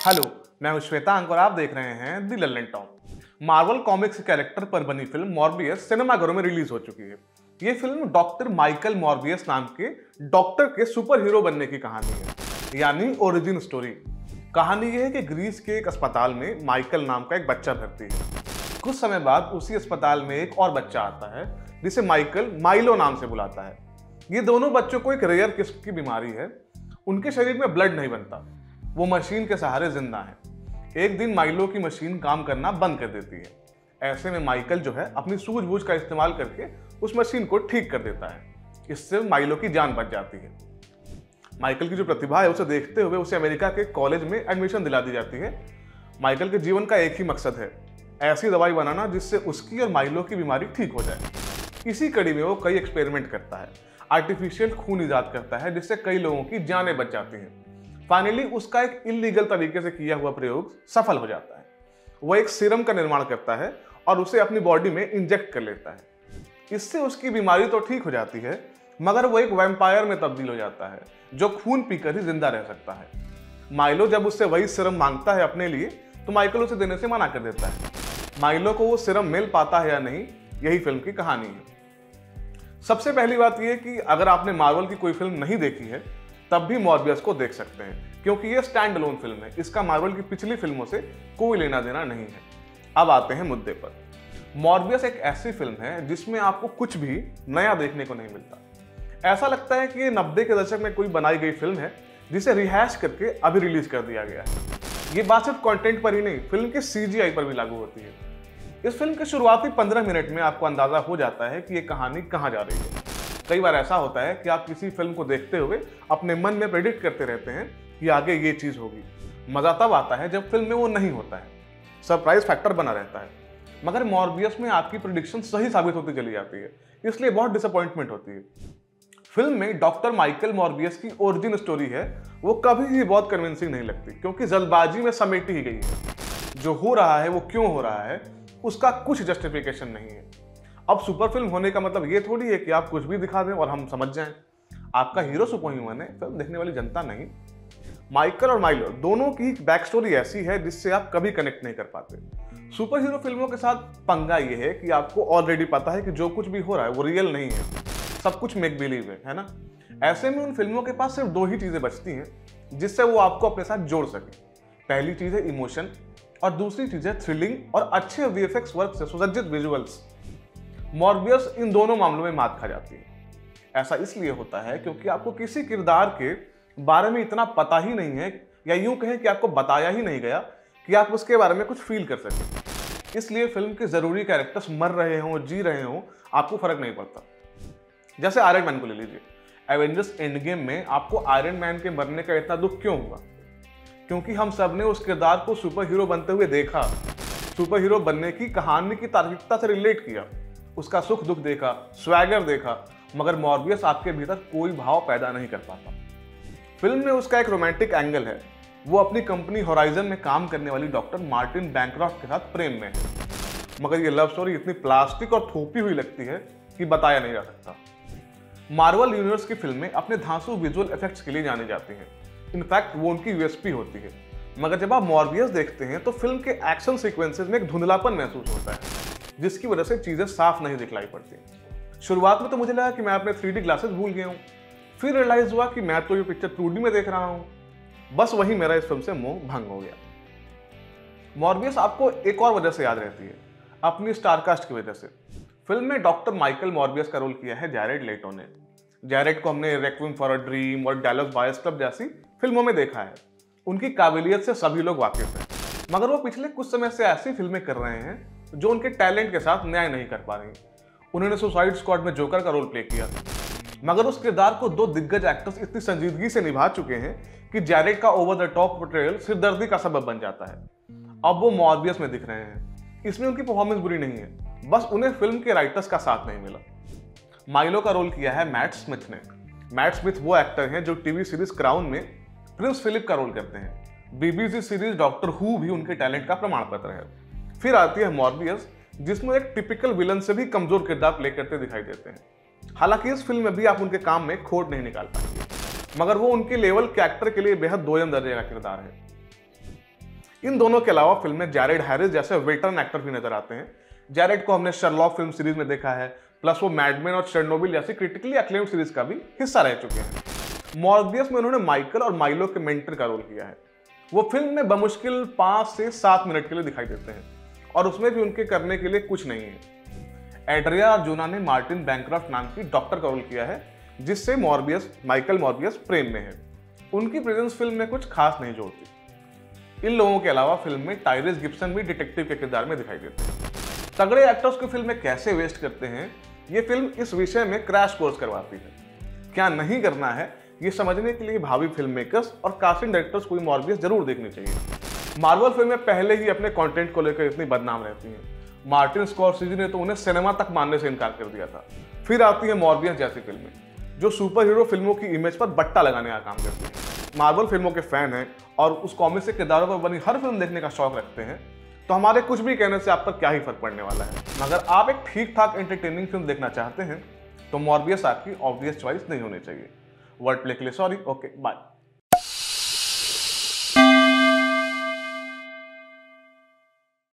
Hello, मैं हूं श्वेतांक और आप देख रहे हैं the Lallan top. Marvel comics character पर बनी फिल्म मॉर्बियस सिनेमाघरों में रिलीज हो चुकी है। ये फिल्म डॉक्टर माइकल मॉर्बियस नाम के डॉक्टर के सुपर हीरो बनने की कहानी है, यानी ओरिजिन स्टोरी। कहानी यह है कि ग्रीस के एक अस्पताल में माइकल नाम का एक बच्चा भर्ती है। कुछ समय बाद उसी अस्पताल में एक और बच्चा आता है जिसे माइकल माइलो नाम से बुलाता है। ये दोनों बच्चों को एक रेयर किस्म की बीमारी है। उनके शरीर में ब्लड नहीं बनता, वो मशीन के सहारे जिंदा है। एक दिन माइलो की मशीन काम करना बंद कर देती है। ऐसे में माइकल जो है अपनी सूझबूझ का इस्तेमाल करके उस मशीन को ठीक कर देता है। इससे माइलो की जान बच जाती है। माइकल की जो प्रतिभा है उसे देखते हुए उसे अमेरिका के कॉलेज में एडमिशन दिला दी जाती है। माइकल के जीवन का एक ही मकसद है, ऐसी दवाई बनाना जिससे उसकी और माइलो की बीमारी ठीक हो जाए। इसी कड़ी में वो कई एक्सपेरिमेंट करता है, आर्टिफिशियल खून ईजाद करता है जिससे कई लोगों की जानें बच जाती हैं। फाइनली उसका एक इलीगल तरीके से किया हुआ प्रयोग सफल हो जाता है। वो एक सीरम का निर्माण करता है और उसे अपनी बॉडी में इंजेक्ट कर लेता है। इससे उसकी बीमारी तो ठीक हो जाती है, मगर वो एक वैम्पायर में तब्दील हो जाता है जो खून पीकर ही जिंदा रह सकता है। माइलो जब उससे वही सीरम मांगता है अपने लिए, तो माइकल उसे देने से मना कर देता है। माइलो को वो सीरम मिल पाता है या नहीं, यही फिल्म की कहानी है। सबसे पहली बात यह कि अगर आपने मार्वल की कोई फिल्म नहीं देखी है तब भी मॉर्बियस को देख सकते हैं, क्योंकि ये स्टैंड अलोन फिल्म है। इसका मार्वल की पिछली फिल्मों से कोई लेना देना नहीं है। अब आते हैं मुद्दे पर। मॉर्बियस एक ऐसी फिल्म है जिसमें आपको कुछ भी नया देखने को नहीं मिलता। ऐसा लगता है कि ये 90 के दशक में कोई बनाई गई फिल्म है जिसे रिहैश करके अभी रिलीज कर दिया गया है। ये बात सिर्फ कंटेंट पर ही नहीं, फिल्म के CGI पर भी लागू होती है। इस फिल्म के शुरुआती 15 मिनट में आपको अंदाजा हो जाता है कि ये कहानी कहाँ जा रही है। कई बार ऐसा होता है कि आप किसी फिल्म को देखते हुए अपने मन में प्रेडिक्ट करते रहते हैं कि आगे ये चीज होगी। मजा तब आता है जब फिल्म में वो नहीं होता है, सरप्राइज फैक्टर बना रहता है। मगर मॉर्बियस में आपकी प्रेडिक्शन सही साबित होती चली जाती है, इसलिए बहुत डिसअपॉइंटमेंट होती है। फिल्म में डॉक्टर माइकल मॉर्बियस की ओरिजिन स्टोरी है, वो कभी भी बहुत कन्विंसिंग नहीं लगती, क्योंकि जल्दबाजी में समेटी ही गई है। जो हो रहा है वो क्यों हो रहा है उसका कुछ जस्टिफिकेशन नहीं है। अब सुपर फिल्म होने का मतलब ये थोड़ी है कि आप कुछ भी दिखा दें और हम समझ जाएं। आपका हीरो सुपर ह्यूमन है, फिल्म देखने वाली जनता नहीं। माइकल और माइलो दोनों की बैक स्टोरी ऐसी है जिससे आप कभी कनेक्ट नहीं कर पाते। सुपर हीरो फिल्मों के साथ पंगा ये है कि आपको ऑलरेडी पता है कि जो कुछ भी हो रहा है वो रियल नहीं है, सब कुछ मेक बिलीव है ना। ऐसे में उन फिल्मों के पास सिर्फ दो ही चीजें बचती हैं जिससे वो आपको अपने साथ जोड़ सके। पहली चीज है इमोशन और दूसरी चीज है थ्रिलिंग और अच्छे VFX वर्क से सुसज्जित विजुअल्स। मॉर्बियस इन दोनों मामलों में मात खा जाती है। ऐसा इसलिए होता है क्योंकि आपको किसी किरदार के बारे में इतना पता ही नहीं है, या यूं कहें कि आपको बताया ही नहीं गया कि आप उसके बारे में कुछ फील कर सकें। इसलिए फिल्म के जरूरी कैरेक्टर्स मर रहे हों, जी रहे हों, आपको फर्क नहीं पड़ता। जैसे आयरन मैन को ले लीजिए। एवेंजर्स एंड गेम में आपको आयरन मैन के मरने का इतना दुख क्यों हुआ? क्योंकि हम सब ने उस किरदार को सुपर हीरो बनते हुए देखा, सुपर हीरो बनने की कहानी की तार्किकता से रिलेट किया, उसका सुख दुख देखा, स्वैगर देखा। मगर मॉर्बियस आपके भीतर कोई भाव पैदा नहीं कर पाता। फिल्म में उसका एक रोमांटिक एंगल है, वो अपनी कंपनी होराइजन में काम करने वाली डॉक्टर मार्टिन बैंक्रॉफ्ट के साथ प्रेम में है। मगर ये लव स्टोरी इतनी प्लास्टिक और थोपी हुई लगती है कि बताया नहीं जा सकता। मार्वल यूनिवर्स की फिल्में अपने धांसू विजुअल इफेक्ट्स के लिए जानी जाती हैं। इनफैक्ट वो उनकी USP होती है। मगर जब आप मॉर्बियस देखते हैं तो फिल्म के एक्शन सीक्वेंसेस में एक धुंधलापन महसूस होता है, जिसकी वजह से चीजें साफ नहीं दिखलाई पड़ती। शुरुआत में तो मुझे लगा कि मैं अपने 3D ग्लासेस भूल गया हूँ, फिर रियलाइज हुआ कि मैं तो ये पिक्चर 2D में देख रहा हूँ। बस वही मेरा इस फिल्म से मोह भंग हो गया। मॉर्बियस आपको एक और वजह से याद रहती है, अपनी स्टारकास्ट की वजह से। फिल्म में डॉक्टर माइकल मॉर्बियस का रोल किया है जैरेड लेटो ने। जैरेड को हमने रेक्विएम फॉर अ ड्रीम और डैलस बायर्स क्लब जैसी फिल्मों में देखा है। उनकी काबिलियत से सभी लोग वाकिफ हैं, मगर वो पिछले कुछ समय से ऐसी फिल्में कर रहे हैं जो उनके टैलेंट के साथ न्याय नहीं कर पा रही। उन्होंने सुसाइड स्क्वाड में जोकर का रोल प्ले किया, मगर उस किरदार को दो दिग्गज एक्टर्स इतनी संजीदगी से निभा चुके हैं कि जैरेड का ओवर द टॉप पोर्ट्रेयल सिरदर्दी का सबब बन जाता है। अब वो मॉर्बियस में दिख रहे हैं। इसमें उनकी परफॉर्मेंस बुरी नहीं है, बस उन्हें फिल्म के राइटर्स का साथ नहीं मिला। माइलो का रोल किया है मैट स्मिथ ने। मैट स्मिथ वो एक्टर हैं जो टीवी सीरीज क्राउन में प्रिंस फिलिप का रोल करते हैं। BBC सीरीज डॉक्टर हू भी उनके टैलेंट का प्रमाण पत्र है। फिर आती है मॉर्बियस, जिसमें एक टिपिकल विलन से भी कमजोर किरदार प्ले करते दिखाई देते हैं। हालांकि इस फिल्म में भी आप उनके काम में खोट नहीं निकाल पाएंगे, मगर वो उनके लेवल के एक्टर के लिए बेहद दोयम दर्जे का किरदार है। इन दोनों के अलावा फिल्म में जैरेड हैरिस जैसे वेटरन एक्टर भी नजर आते हैं। जैरेड को हमने शर्लॉक फिल्म सीरीज में देखा है, प्लस वो मैडमेन और चेरनोबिल जैसी क्रिटिकली अक्लेम्ड सीरीज का भी हिस्सा रह चुके हैं। मॉर्बियस में उन्होंने माइकल और माइलो के मेंटर का रोल किया है। वो फिल्म में बमुश्किल 5 से 7 मिनट के लिए दिखाई देते हैं और उसमें भी उनके करने के लिए कुछ नहीं है। एड्रिया अर्जुना ने मार्टिन बैंक्रॉफ्ट नाम की डॉक्टर का रोल किया है, जिससे माइकल मॉर्बियस प्रेम में है। उनकी प्रेजेंस फिल्म में कुछ खास नहीं जोड़ती। इन लोगों के अलावा फिल्म में टायरिस गिब्सन भी डिटेक्टिव के किरदार में दिखाई देते हैं। तगड़े एक्टर्स को फिल्म में कैसे वेस्ट करते हैं, ये फिल्म इस विषय में क्रैश कोर्स करवाती है। क्या नहीं करना है, ये समझने के लिए भावी फिल्म मेकर्स और कास्टिंग डायरेक्टर्स को मॉर्बियस जरूर देखनी चाहिए। मार्वल फिल्में पहले ही अपने कंटेंट को लेकर इतनी बदनाम रहती हैं। मार्टिन स्कॉर्सेज़ी ने तो उन्हें सिनेमा तक मानने से इनकार कर दिया था। फिर आती है मॉर्बियस जैसी फिल्में, जो सुपर हीरो फिल्मों की इमेज पर बट्टा लगाने का काम करती है। मार्वल फिल्मों के फैन हैं और उस कॉमिक से किरदारों पर बनी हर फिल्म देखने का शौक रखते हैं, तो हमारे कुछ भी कहने से आप पर क्या ही फर्क पड़ने वाला है। मगर आप एक ठीक ठाक एंटरटेनिंग फिल्म देखना चाहते हैं तो मॉर्बियस आपकी ऑब्वियस चॉइस नहीं होनी चाहिए। वर्ड प्ले के लिए सॉरी, ओके बाय।